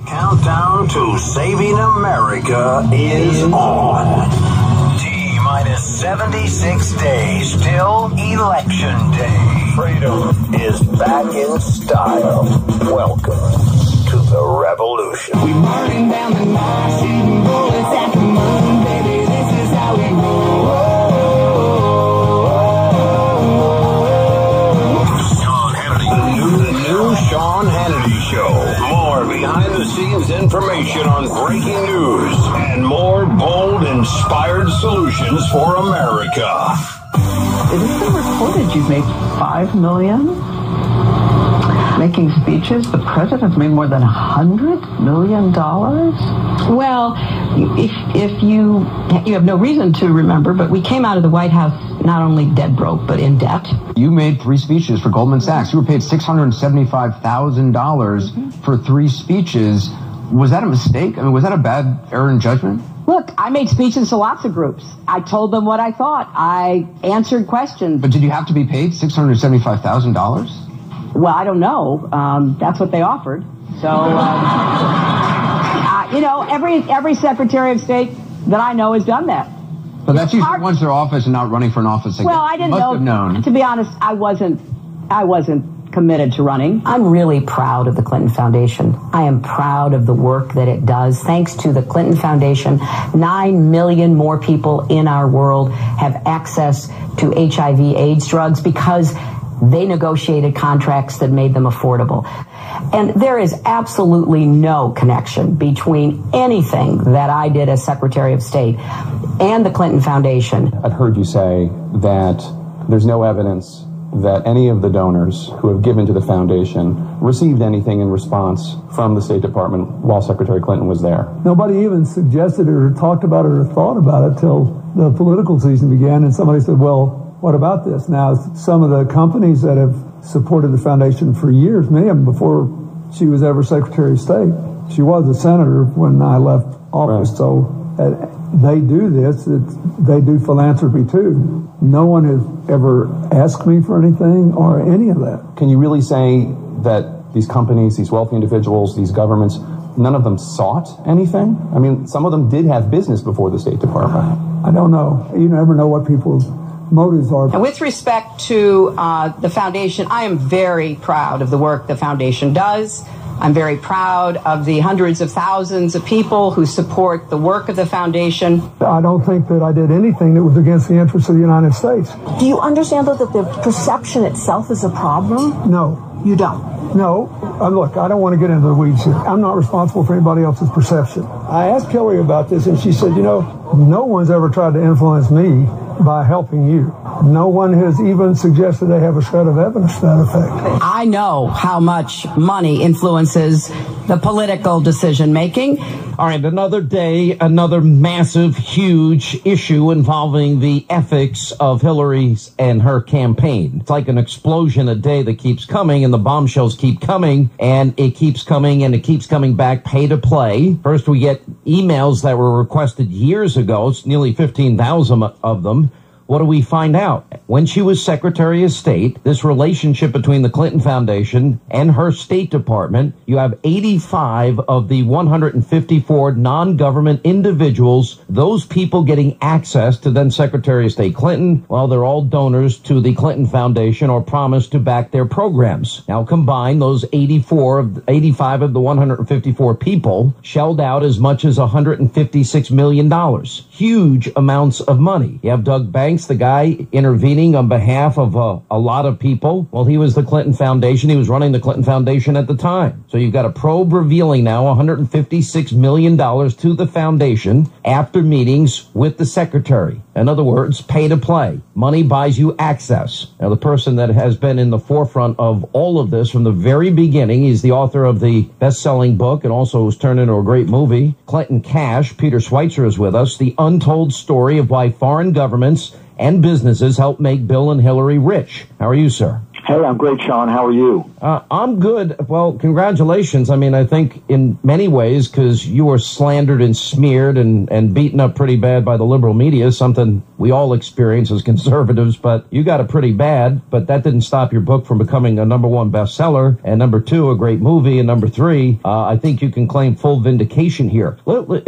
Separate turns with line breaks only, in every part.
Countdown to saving America is on. T-minus 76 days till Election Day. Freedom is back in style. Welcome to the revolution.
We burning down the night, shooting bullets at the moon, baby. This is how we roll.
Sean Hannity. The new Sean Hannity Show. More behind-the-scenes information on breaking news and more bold, inspired solutions for America.
It has been reported you've made $5 million making speeches. The president made more than $100 million. Well, if you have no reason to remember, but we came out of the White House not only dead broke, but in debt.
You made 3 speeches for Goldman Sachs. You were paid $675,000 for 3 speeches. Was that a mistake? I mean, was that a bad error in judgment?
Look, I made speeches to lots of groups. I told them what I thought. I answered questions.
But did you have to be paid $675,000?
Well, I don't know. That's what they offered. So, every Secretary of State that I know has done that.
But that's usually once they're office and not running for an office again.
Well, I didn't know.
Have known.
To be honest, I wasn't committed to running.
I'm really proud of the Clinton Foundation. I am proud of the work that it does. Thanks to the Clinton Foundation, 9 million more people in our world have access to HIV/AIDS drugs because they negotiated contracts that made them affordable. And there is absolutely no connection between anything that I did as Secretary of State and the Clinton Foundation.
I've heard you say that there's no evidence that any of the donors who have given to the foundation received anything in response from the State Department while Secretary Clinton was there.
Nobody even suggested it or talked about it or thought about it till the political season began, and somebody said, well, what about this? Now, some of the companies that have supported the foundation for years, many of them before she was ever Secretary of State. She was a senator when I left office, right. So they do this. They do philanthropy too. No one has ever asked me for anything or any of that.
Can you really say that these companies, these wealthy individuals, these governments, none of them sought anything? I mean, some of them did have business before the State Department.
I don't know. You never know what people's motives are.
And with respect to the foundation, I am very proud of the work the foundation does. I'm very proud of the hundreds of thousands of people who support the work of the foundation.
I don't think that I did anything that was against the interests of the United States.
Do you understand, though, that the perception itself is a problem?
No.
You don't?
No. Look, I don't want to get into the weeds here. I'm not responsible for anybody else's perception. I asked Hillary about this, and she said, no one's ever tried to influence me by helping you. No one has even suggested they have a shred of evidence to that effect.
I know how much money influences the political decision-making.
All right, another day, another massive, huge issue involving the ethics of Hillary's and her campaign. It's like an explosion a day that keeps coming, and the bombshells keep coming, and it keeps coming, and it keeps coming back, pay to play. First, we get emails that were requested years ago. It's nearly 15,000 of them. What do we find out? When she was Secretary of State, this relationship between the Clinton Foundation and her State Department, you have 85 of the 154 non-government individuals, those people getting access to then Secretary of State Clinton, well, they're all donors to the Clinton Foundation or promised to back their programs. Now combine those 85 of the 154 people shelled out as much as $156 million. Huge amounts of money. You have Doug Banks, the guy intervening on behalf of a lot of people. Well, he was the Clinton Foundation. He was running the Clinton Foundation at the time. So you've got a probe revealing now $156 million to the foundation after meetings with the secretary. In other words, pay to play. Money buys you access. Now, the person that has been in the forefront of all of this from the very beginning, he's the author of the best-selling book and also was turned into a great movie, Clinton Cash. Peter Schweitzer is with us. The untold story of why foreign governments and businesses help make Bill and Hillary rich. How are you, sir?
Hey, I'm great, Sean. How are you?
I'm good. Well, congratulations. I mean, I think in many ways, because you were slandered and smeared and beaten up pretty bad by the liberal media, something we all experience as conservatives, but you got it pretty bad. But that didn't stop your book from becoming a #1 bestseller, and #2, a great movie, and #3, I think you can claim full vindication here.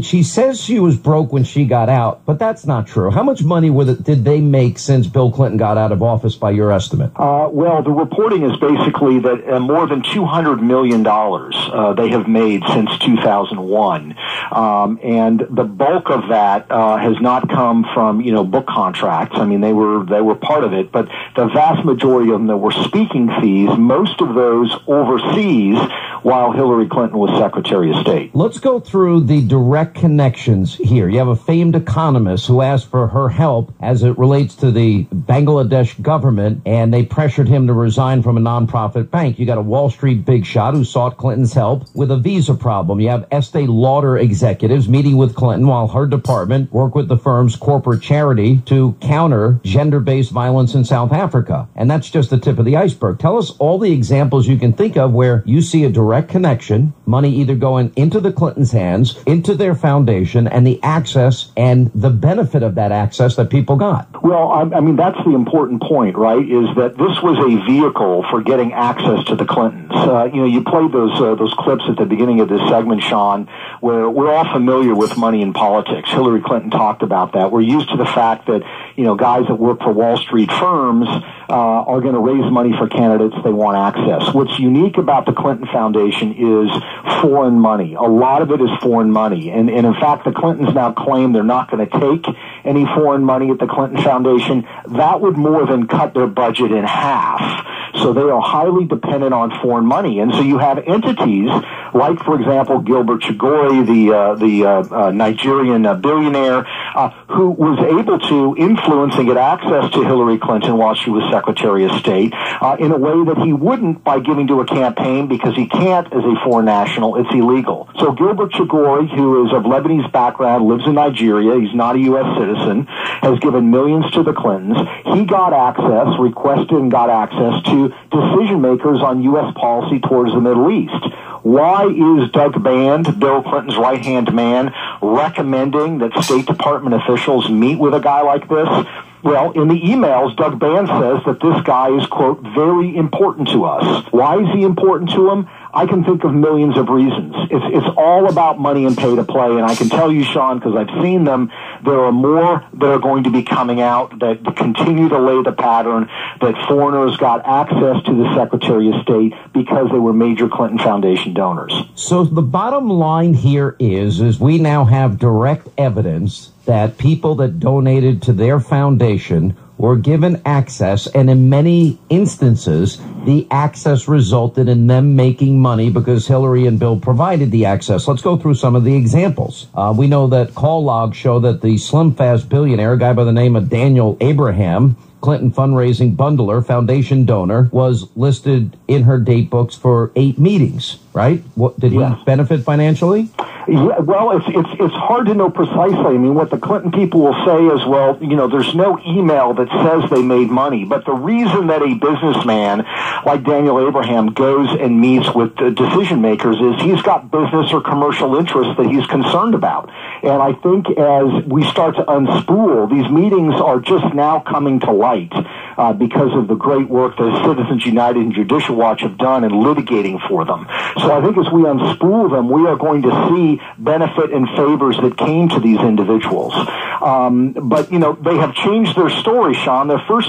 She says she was broke when she got out, but that's not true. How much money did they make since Bill Clinton got out of office by your estimate?
Well, the reporting is basically that more than $200 million they have made since 2001. And the bulk of that has not come from, book contracts. I mean, they were part of it, but the vast majority of them that were speaking fees, most of those overseas while Hillary Clinton was Secretary of State.
Let's go through the direct connections here. You have a famed economist who asked for her help as it relates to the Bangladesh government, and they pressured him to resign from a nonprofit bank. You got a Wall Street big shot who sought Clinton's help with a visa problem. You have Estee Lauder executives meeting with Clinton while her department worked with the firm's corporate charity to counter gender-based violence in South Africa. And that's just the tip of the iceberg. Tell us all the examples you can think of where you see a direct connection, money either going into the Clintons' hands, into their foundation, and the access and the benefit of that access that people got.
Well, I mean, that's the important point, right, is that this was a vehicle for getting access to the Clintons. You played those clips at the beginning of this segment, Sean, where we're all familiar with money in politics. Hillary Clinton talked about that. We're used to the fact that, guys that work for Wall Street firms are going to raise money for candidates they want access. What's unique about the Clinton Foundation is foreign money. A lot of it is foreign money. And in fact, the Clintons now claim they're not going to take any foreign money at the Clinton Foundation. That would more than cut their budget in half. So they are highly dependent on foreign money. And so you have entities like, for example, Gilbert Chagori, the Nigerian billionaire, who was able to influence and get access to Hillary Clinton while she was Secretary of State in a way that he wouldn't by giving to a campaign, because he can't as a foreign national. It's illegal. So Gilbert Chagori, who is of Lebanese background, lives in Nigeria, he's not a U.S. citizen, has given millions to the Clintons. He got access, requested and got access to decision makers on U.S. policy towards the Middle East. Why is Doug Band, Bill Clinton's right-hand man, recommending that State Department officials meet with a guy like this? Well, in the emails, Doug Band says that this guy is, quote, very important to us. Why is he important to him? I can think of millions of reasons. It's all about money and pay to play, and I can tell you, Sean, because I've seen them, there are more that are going to be coming out that continue to lay the pattern that foreigners got access to the Secretary of State because they were major Clinton Foundation donors.
So the bottom line here is we now have direct evidence that people that donated to their foundation were given access, and in many instances, the access resulted in them making money because Hillary and Bill provided the access. Let's go through some of the examples. We know that call logs show that the Slim Fast billionaire, a guy by the name of Daniel Abraham, Clinton fundraising bundler, foundation donor, was listed in her date books for 8 meetings, right? Did he benefit financially?
Yeah, well, it's hard to know precisely. I mean, what the Clinton people will say is, well, there's no email that says they made money. But the reason that a businessman like Daniel Abraham goes and meets with the decision makers is he's got business or commercial interests that he's concerned about. And I think as we start to unspool, these meetings are just now coming to light because of the great work that Citizens United and Judicial Watch have done in litigating for them. So I think as we unspool them, we are going to see benefit and favors that came to these individuals. But, they have changed their story, Sean. The first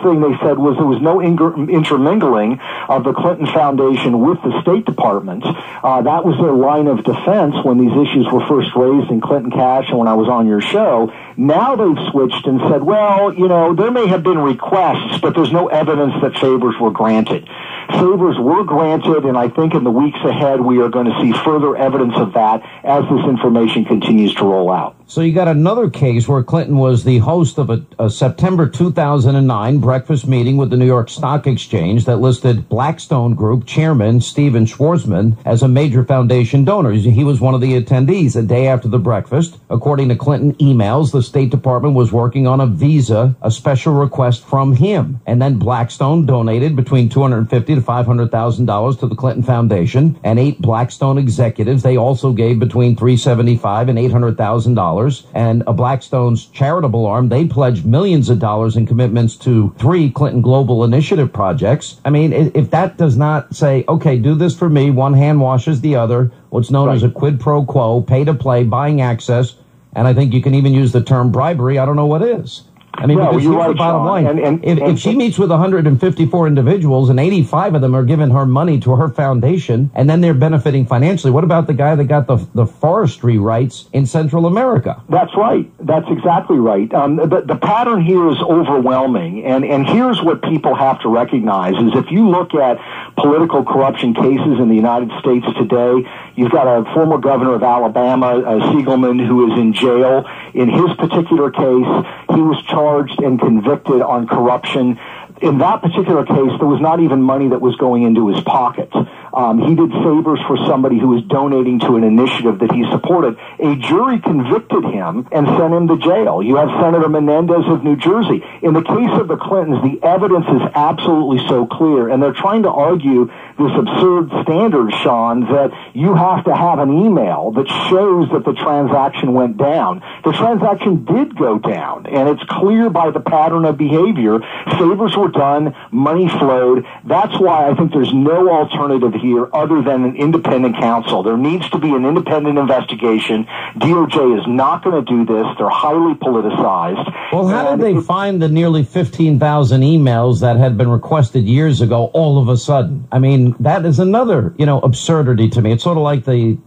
thing they said was there was no intermingling of the Clinton Foundation with the State Department. That was their line of defense when these issues were first raised in Clinton Cash and when I was on your show. Now they've switched and said, well, there may have been requests, but there's no evidence that favors were granted. Favors were granted, and I think in the weeks ahead we are going to see further evidence of that as this information continues to roll out.
So you got another case where Clinton was the host of a September 2009 breakfast meeting with the New York Stock Exchange that listed Blackstone Group chairman Steven Schwarzman as a major foundation donor. He was one of the attendees. A day after the breakfast, according to Clinton emails, the State Department was working on a special request from him. And then Blackstone donated between $250,000 to $500,000 to the Clinton Foundation, and 8 Blackstone executives, they also gave between $375,000 and $800,000. And a Blackstone's charitable arm, they pledged millions of dollars in commitments to 3 Clinton Global Initiative projects. I mean, if that does not say, okay, do this for me, one hand washes the other, what's known as a quid pro quo, pay to play, buying access, and I think you can even use the term bribery, I don't know what is. I mean, because here's the bottom line. If she meets with 154 individuals and 85 of them are giving her money to her foundation and then they're benefiting financially, what about the guy that got the forestry rights in Central America?
That's right. That's exactly right. The pattern here is overwhelming. And here's what people have to recognize is if you look at political corruption cases in the United States today, you've got a former governor of Alabama, Siegelman, who is in jail. In his particular case, he was charged and convicted on corruption. In that particular case, there was not even money that was going into his pockets. He did favors for somebody who was donating to an initiative that he supported. A jury convicted him and sent him to jail. You have Senator Menendez of New Jersey. In the case of the Clintons, the evidence is absolutely so clear, and they're trying to argue this absurd standard, Sean, that you have to have an email that shows that the transaction went down. The transaction did go down, and it's clear by the pattern of behavior. Favors were done, money flowed. That's why I think there's no alternative here other than an independent counsel. There needs to be an independent investigation. DOJ is not going to do this. They're highly politicized.
Well, how did they find the nearly 15,000 emails that had been requested years ago all of a sudden? I mean, that is another, absurdity to me. It's sort of like the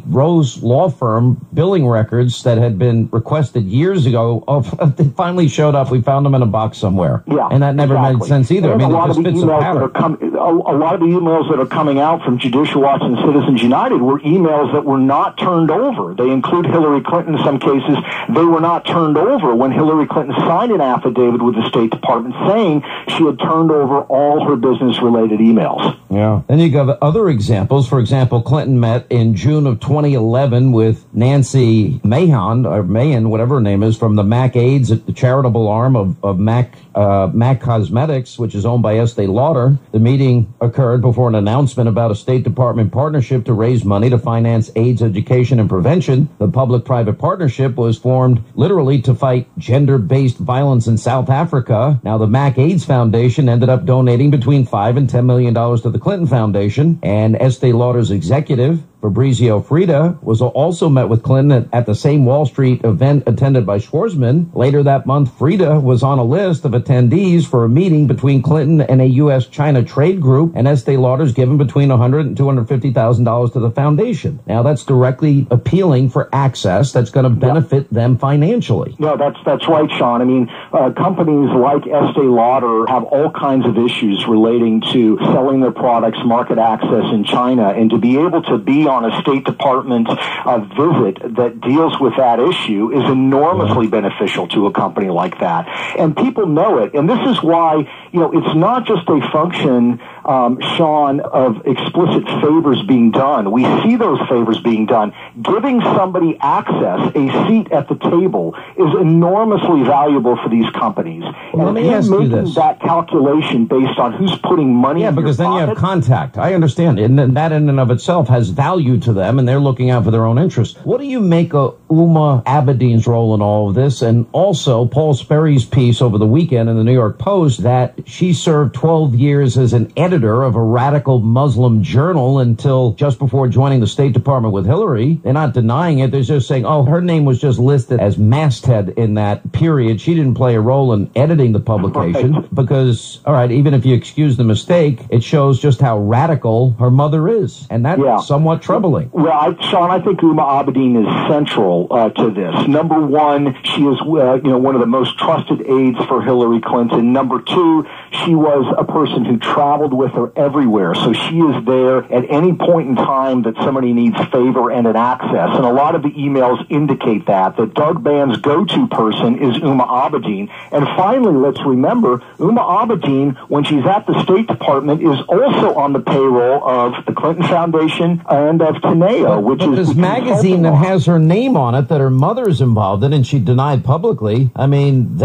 Rose law firm billing records that had been requested years ago. They finally showed up. We found them in a box somewhere. Yeah, and that never made sense either.
And
I mean,
a lot of the emails that are coming out from Judicial Watch and Citizens United were emails that were not turned over. They include Hillary Clinton in some cases. They were not turned over when Hillary Clinton signed an affidavit with the State Department saying she had turned over all her business-related emails.
Yeah. Then you got other examples. For example, Clinton met in June of 2011 with Nancy Mahan, whatever her name is, from the Mac AIDS, the charitable arm of Mac Cosmetics, which is owned by Estee Lauder. The meeting occurred before an announcement about a State Department partnership to raise money to finance AIDS education and prevention. The public-private partnership was formed literally to fight gender-based violence in South Africa. Now, the Mac AIDS Foundation ended up donating between $5 and $10 million to the Clinton Foundation, and Estee Lauder's executive, Fabrizio Frida, was also met with Clinton at the same Wall Street event attended by Schwarzman. Later that month, Frida was on a list of attendees for a meeting between Clinton and a U.S.-China trade group, and Estee Lauder's given between $100,000 and $250,000 to the foundation. Now, that's directly appealing for access that's going to benefit them financially.
No, that's right, Sean. I mean, companies like Estee Lauder have all kinds of issues relating to selling their products, market access in China, and to be able to be on a State Department visit that deals with that issue is enormously beneficial to a company like that. And people know it. And this is why, it's not just a function, Sean, of explicit favors being done. We see those favors being done. Giving somebody access, a seat at the table, is enormously valuable for these companies.
Well,
and
let me ask you this.
That calculation based on who's putting money in
because
your
then
pocket,
you have contact. I understand. And that in and of itself has value to them, and they're looking out for their own interests. What do you make of Uma Abedin's role in all of this? And also Paul Sperry's piece over the weekend in the New York Post that she served 12 years as an editor of a radical Muslim journal until just before joining the State Department with Hillary. They're not denying it. They're just saying, her name was just listed as masthead in that period. She didn't play a role in editing the publication because, all right, even if you excuse the mistake, it shows just how radical her mother is. And that's somewhat troubling.
Well, Sean, I think Uma Abedin is central to this. Number one, she is one of the most trusted aides for Hillary Clinton. Number two, she was a person who traveled with her everywhere. So she is there at any point in time that somebody needs favor and an access. And a lot of the emails indicate that Doug Band's go-to person is Uma Abedin. And finally, let's remember, Uma Abedin, when she's at the State Department, is also on the payroll of the Clinton Foundation and of Teneo, which is
this magazine that has her name on it that her mother's involved in and she denied publicly. I mean,